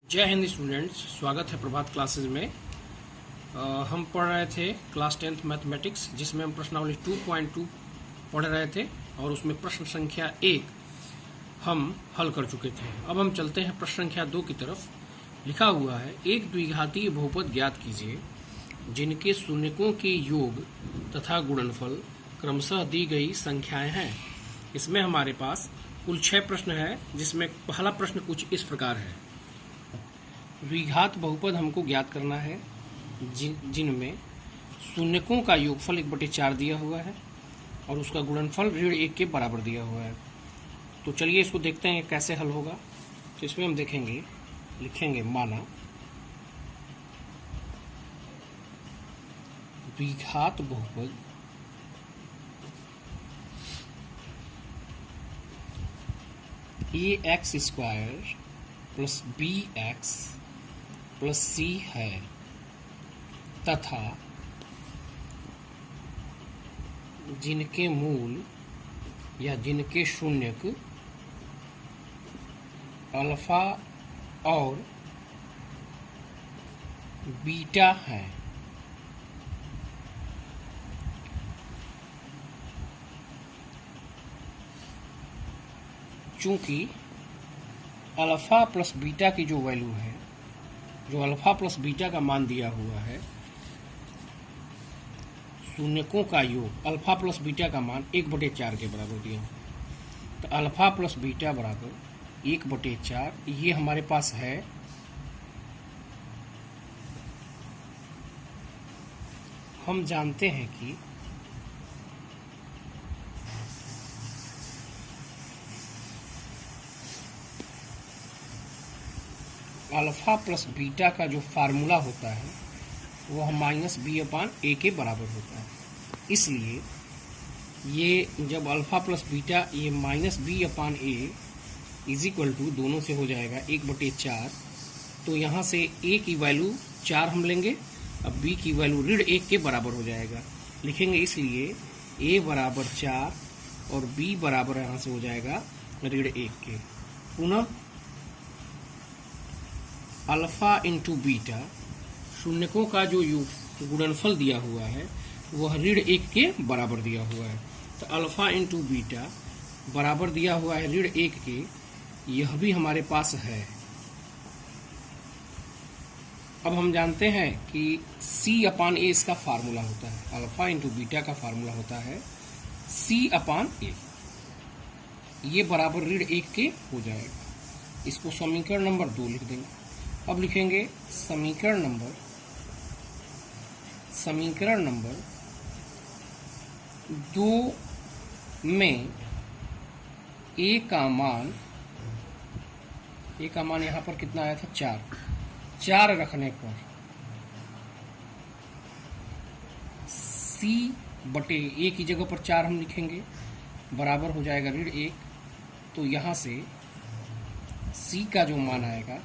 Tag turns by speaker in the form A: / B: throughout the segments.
A: जय हिंद स्टूडेंट्स, स्वागत है प्रभात क्लासेज में। हम पढ़ रहे थे क्लास 10th मैथमेटिक्स, जिसमें हम प्रश्नावली 2.2 पढ़ रहे थे और उसमें प्रश्न संख्या 1 हम हल कर चुके थे। अब हम चलते हैं प्रश्न संख्या 2 की तरफ। लिखा हुआ है, एक द्विघातीय बहुपद ज्ञात कीजिए जिनके शून्यकों के योग तथा गुणनफल क्रमशः दी गई संख्याएं हैं। इसमें हमारे पास कुल 6 प्रश्न है, जिसमें पहला प्रश्न कुछ इस प्रकार है। द्विघात बहुपद हमको ज्ञात करना है जिनमें शून्यकों का योगफल 1/4 दिया हुआ है और उसका गुणनफल ऋण 1 के बराबर दिया हुआ है। तो चलिए इसको देखते हैं कैसे हल होगा। तो इसमें हम लिखेंगे माना द्विघात बहुपद ax² plus bx plus c है तथा जिनके मूल या जिनके शून्यक अल्फा और बीटा है। चूंकि अल्फा प्लस बीटा की जो वैल्यू है, जो अल्फा प्लस बीटा का मान दिया हुआ है, शून्यकों का योग अल्फा प्लस बीटा का मान 1/4 के बराबर दिया हुआ। तो अल्फा प्लस बीटा बराबर 1/4 ये हमारे पास है। हम जानते हैं कि अल्फा प्लस बीटा का जो फार्मूला होता है वह -b/a के बराबर होता है। इसलिए ये जब अल्फा प्लस बीटा ये -b/a इज इक्वल टू दोनों से हो जाएगा 1/4। तो यहाँ से a की वैल्यू 4 हम लेंगे, अब b की वैल्यू ऋण 1 के बराबर हो जाएगा लिखेंगे। इसलिए a बराबर 4 और b बराबर यहाँ से हो जाएगा ऋण 1 के। पुनः अल्फा इंटू बीटा शून्यकों का जो गुणनफल दिया हुआ है वह ऋण 1 के बराबर दिया हुआ है। तो अल्फा इंटू बीटा बराबर दिया हुआ है ऋण 1 के, यह भी हमारे पास है। अब हम जानते हैं कि c/a इसका फार्मूला होता है। अल्फा इंटू बीटा का फार्मूला होता है c/a। ये बराबर ऋण 1 के हो जाएगा। इसको समीकरण नंबर 2 लिख देंगे। अब लिखेंगे समीकरण नंबर 2 में a का मान यहाँ पर कितना आया था 4 रखने पर c/a की जगह पर 4 हम लिखेंगे, बराबर हो जाएगा ऋण 1। तो यहाँ से c का जो मान आएगा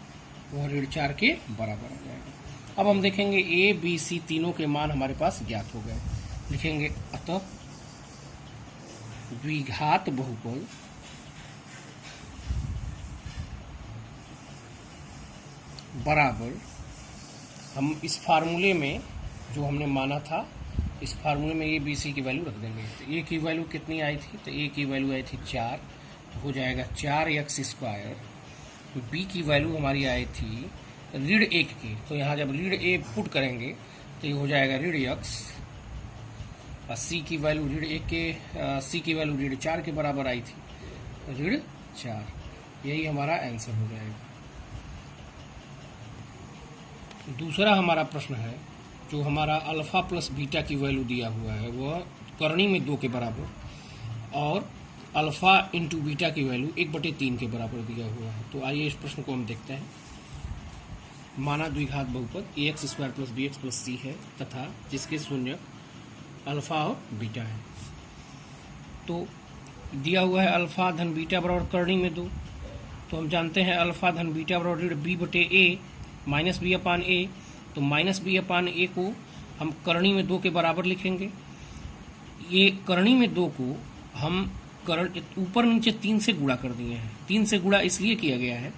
A: वह ऋण 4 के बराबर हो जाएगा। अब हम देखेंगे a, b, c तीनों के मान हमारे पास ज्ञात हो गए। लिखेंगे अतः द्विघात बहुपद बराबर, हम इस फार्मूले में जो हमने माना था, इस फार्मूले में a, b, c की वैल्यू रख देंगे। तो a की वैल्यू कितनी आई थी? तो a की वैल्यू आई थी 4, तो हो जाएगा 4x²। b की वैल्यू हमारी आई थी ऋण 1 की, तो यहाँ जब ऋण 1 पुट करेंगे तो ये हो जाएगा ऋण x। और c की वैल्यू ऋण 1 के c की वैल्यू ऋण 4 के बराबर आई थी, ऋण 4। यही हमारा आंसर हो जाएगा। दूसरा हमारा प्रश्न है, जो हमारा अल्फा प्लस बीटा की वैल्यू दिया हुआ है वह करनी में 2 के बराबर और अल्फा इंटू बीटा की वैल्यू 1/3 के बराबर दिया हुआ है। तो आइए इस प्रश्न को हम देखते हैं। माना द्विघात बहुपद ax² plus bx plus c है तथा जिसके शून्यक अल्फा और बीटा है। तो दिया हुआ है अल्फा धन बीटा बराबर करनी में 2। तो हम जानते हैं अल्फा धन बीटा बराबर ऋण b/a -b/a। तो -b/a को हम करनी में 2 के बराबर लिखेंगे। ये करनी में 2 को हम ऊपर नीचे 3 से गुणा कर दिए हैं। 3 से गुणा इसलिए किया गया है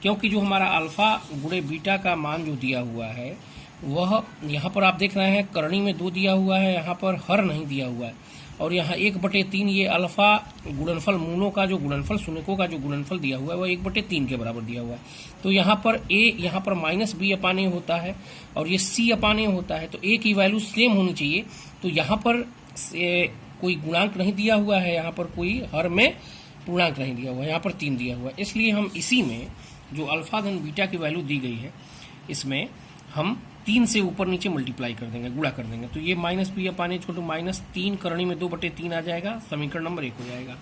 A: क्योंकि जो हमारा अल्फा गुणे बीटा का मान जो दिया हुआ है वह यहाँ पर आप देख रहे हैं करणी में 2 दिया हुआ है, यहाँ पर हर नहीं दिया हुआ है, और यहाँ 1/3 ये अल्फा गुणनफल मूलों का जो गुणनफल, शून्यकों का जो गुणनफल दिया हुआ है वह 1/3 के बराबर दिया हुआ है। तो यहाँ पर a यहाँ पर -b/a होता है और ये c/a होता है, तो a की वैल्यू सेम होनी चाहिए। तो यहाँ पर कोई गुणांक नहीं दिया हुआ है, यहाँ पर कोई हर में पूर्णांक नहीं दिया हुआ है, यहाँ पर 3 दिया हुआ है। इसलिए हम इसी में जो अल्फा धन बीटा की वैल्यू दी गई है इसमें हम 3 से ऊपर नीचे मल्टीप्लाई कर देंगे, गुणा कर देंगे। तो ये -b/a -3 करणी में 2/3 आ जाएगा, समीकरण नंबर 1 हो जाएगा।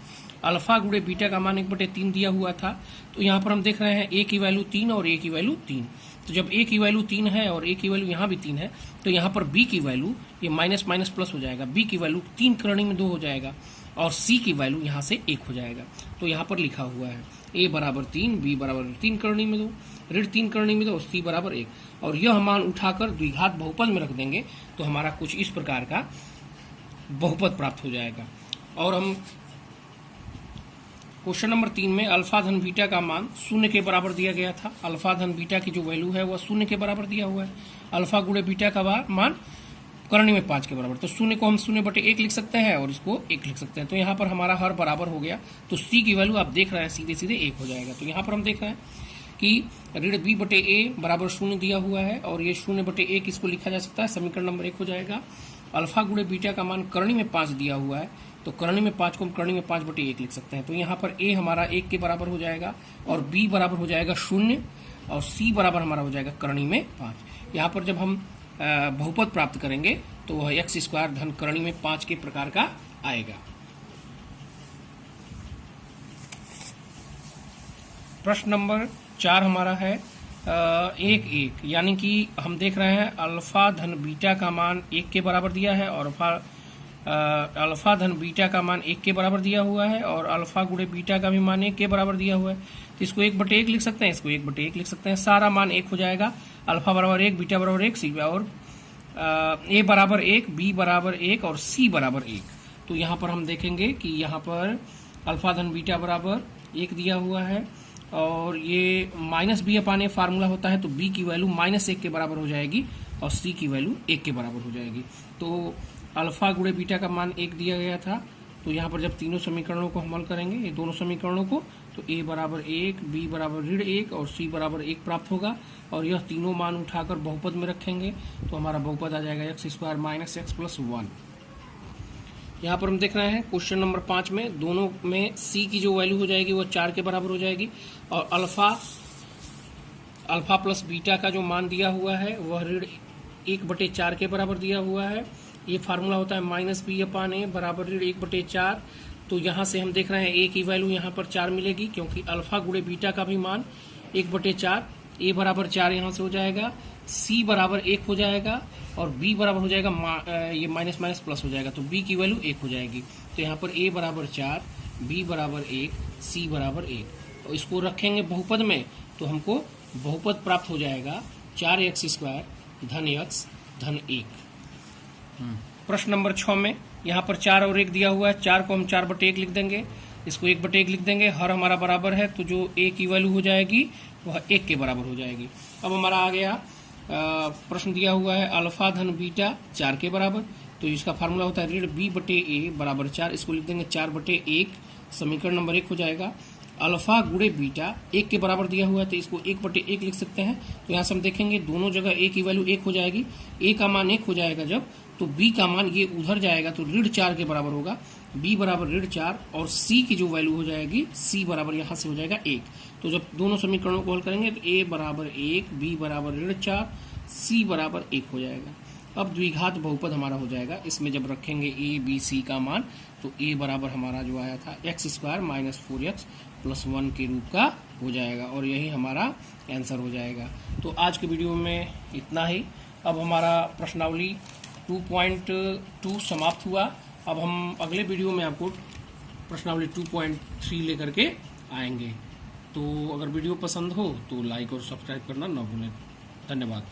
A: अल्फा गुणे बीटा का मान 1/3 दिया हुआ था, तो यहाँ पर हम देख रहे हैं a की वैल्यू 3 और a की वैल्यू 3। तो जब a की वैल्यू 3 है और a की वैल्यू यहाँ भी 3 है, तो यहाँ पर b की वैल्यू ये माइनस माइनस प्लस हो जाएगा, b की वैल्यू 3 करणी में 2 हो जाएगा और c की वैल्यू यहाँ से 1 हो जाएगा। तो यहाँ पर लिखा हुआ है a बराबर 3, b बराबर 3 करणी में 2, ऋण 3 करणी में 2 और c बराबर 1, और यह मान उठाकर द्विघात बहुपद में रख देंगे तो हमारा कुछ इस प्रकार का बहुपद प्राप्त हो जाएगा। और हम क्वेश्चन नंबर 3 में अल्फा धन बीटा का मान 0 के बराबर दिया गया था। अल्फा धन बीटा की जो वैल्यू है वह 0 के बराबर दिया हुआ है। अल्फा गुणे बीटा का मान करणी में 5 के बराबर, तो 0 को हम 0/1 लिख सकते हैं और इसको 1 लिख सकते हैं। तो यहाँ पर हमारा हर बराबर हो गया, तो c की वैल्यू आप देख रहे हैं सीधे सीधे 1 हो जाएगा। तो यहाँ पर हम देख रहे हैं कि ऋण b/a बराबर 0 दिया हुआ है और ये 0/1 इसको लिखा जा सकता है, समीकरण नंबर 1 हो जाएगा। अल्फा गुणे बीटा का मान करणी में 5 दिया हुआ है, तो करणी में 5 को हम करणी में 5/1 लिख सकते हैं। तो यहाँ पर a हमारा 1 के बराबर हो जाएगा और b बराबर हो जाएगा 0 और c बराबर हमारा हो जाएगा करणी में 5। यहाँ पर जब हम बहुपद प्राप्त करेंगे तो वह x² धन करणी में 5 के प्रकार का आएगा। प्रश्न नंबर 4 हमारा है 1 यानी कि हम देख रहे हैं अल्फा धन बीटा का मान 1 के बराबर दिया है और अल्फा धन बीटा का मान 1 के बराबर दिया हुआ है और अल्फा गुणे बीटा का भी मान 1 के बराबर दिया हुआ है। तो इसको 1/1 लिख सकते हैं, इसको 1/1 लिख सकते हैं, सारा मान 1 हो जाएगा। अल्फा बराबर 1, बीटा बराबर 1, सी और a बराबर 1, b बराबर 1 और c बराबर 1। तो यहाँ पर हम देखेंगे कि यहाँ पर अल्फा धन बीटा बराबर 1 दिया हुआ है और ये -b/a फार्मूला होता है, तो b की वैल्यू -1 के बराबर हो जाएगी और c की वैल्यू 1 के बराबर हो जाएगी। तो अल्फा गुणे बीटा का मान 1 दिया गया था, तो यहाँ पर जब तीनों समीकरणों को हम हल करेंगे, ये दोनों समीकरणों को, तो a बराबर 1, b बराबर ऋण 1 और c बराबर 1 प्राप्त होगा और यह तीनों मान उठाकर बहुपद में रखेंगे तो हमारा बहुपद आ जाएगा x² - x + 1। यहाँ पर हम देख रहे हैं क्वेश्चन नंबर 5 में दोनों में c की जो वैल्यू हो जाएगी वह 4 के बराबर हो जाएगी और अल्फा प्लस बीटा का जो मान दिया हुआ है वह ऋण 1/4 के बराबर दिया हुआ है। ये फार्मूला होता है -b/a बराबर ऋण 1/4। तो यहाँ से हम देख रहे हैं a की वैल्यू यहाँ पर 4 मिलेगी क्योंकि अल्फा गुणे बीटा का भी मान 1/4, a बराबर 4 यहाँ से हो जाएगा, c बराबर 1 हो जाएगा और b बराबर हो जाएगा ये माइनस माइनस प्लस हो जाएगा, तो b की वैल्यू 1 हो जाएगी। तो यहाँ पर a बराबर 4, b बराबर 1, c बराबर 1 और इसको रखेंगे बहुपद में तो हमको बहुपद प्राप्त हो जाएगा 4x² धन x धन 1। प्रश्न नंबर 6 में यहाँ पर 4 और 1 दिया हुआ है, 4 को हम 4/1 लिख देंगे, इसको 1/1 लिख देंगे, हर हमारा बराबर है तो जो a की वैल्यू हो जाएगी वह 1 के बराबर हो जाएगी। अब हमारा आ गया प्रश्न दिया हुआ है अल्फा धन बीटा 4 के बराबर, तो इसका फार्मूला होता है ऋण b/a बराबर 4, इसको लिख देंगे 4/1, समीकरण नंबर 1 हो जाएगा। अल्फा गुणे बीटा 1 के बराबर दिया हुआ है तो इसको 1/1 लिख सकते हैं। तो यहाँ से हम देखेंगे दोनों जगह a की वैल्यू 1 हो जाएगी, a का मान 1 हो जाएगा जब, तो b का मान ये उधर जाएगा तो ऋण 4 के बराबर होगा, b बराबर ऋण 4 और c की जो वैल्यू हो जाएगी c बराबर यहाँ से हो जाएगा 1। तो जब दोनों समीकरणों को हल करेंगे तो a बराबर 1, b बराबर ऋण 4, c बराबर 1 हो जाएगा। अब द्विघात बहुपद हमारा हो जाएगा, इसमें जब रखेंगे a, b, c का मान तो a बराबर हमारा जो आया था x² - 4x + 1 के रूप का हो जाएगा और यही हमारा आंसर हो जाएगा। तो आज के वीडियो में इतना ही। अब हमारा प्रश्नावली 2.2 समाप्त हुआ। अब हम अगले वीडियो में आपको प्रश्नावली 2.3 लेकर के आएंगे। तो अगर वीडियो पसंद हो तो लाइक और सब्सक्राइब करना न भूलें। धन्यवाद।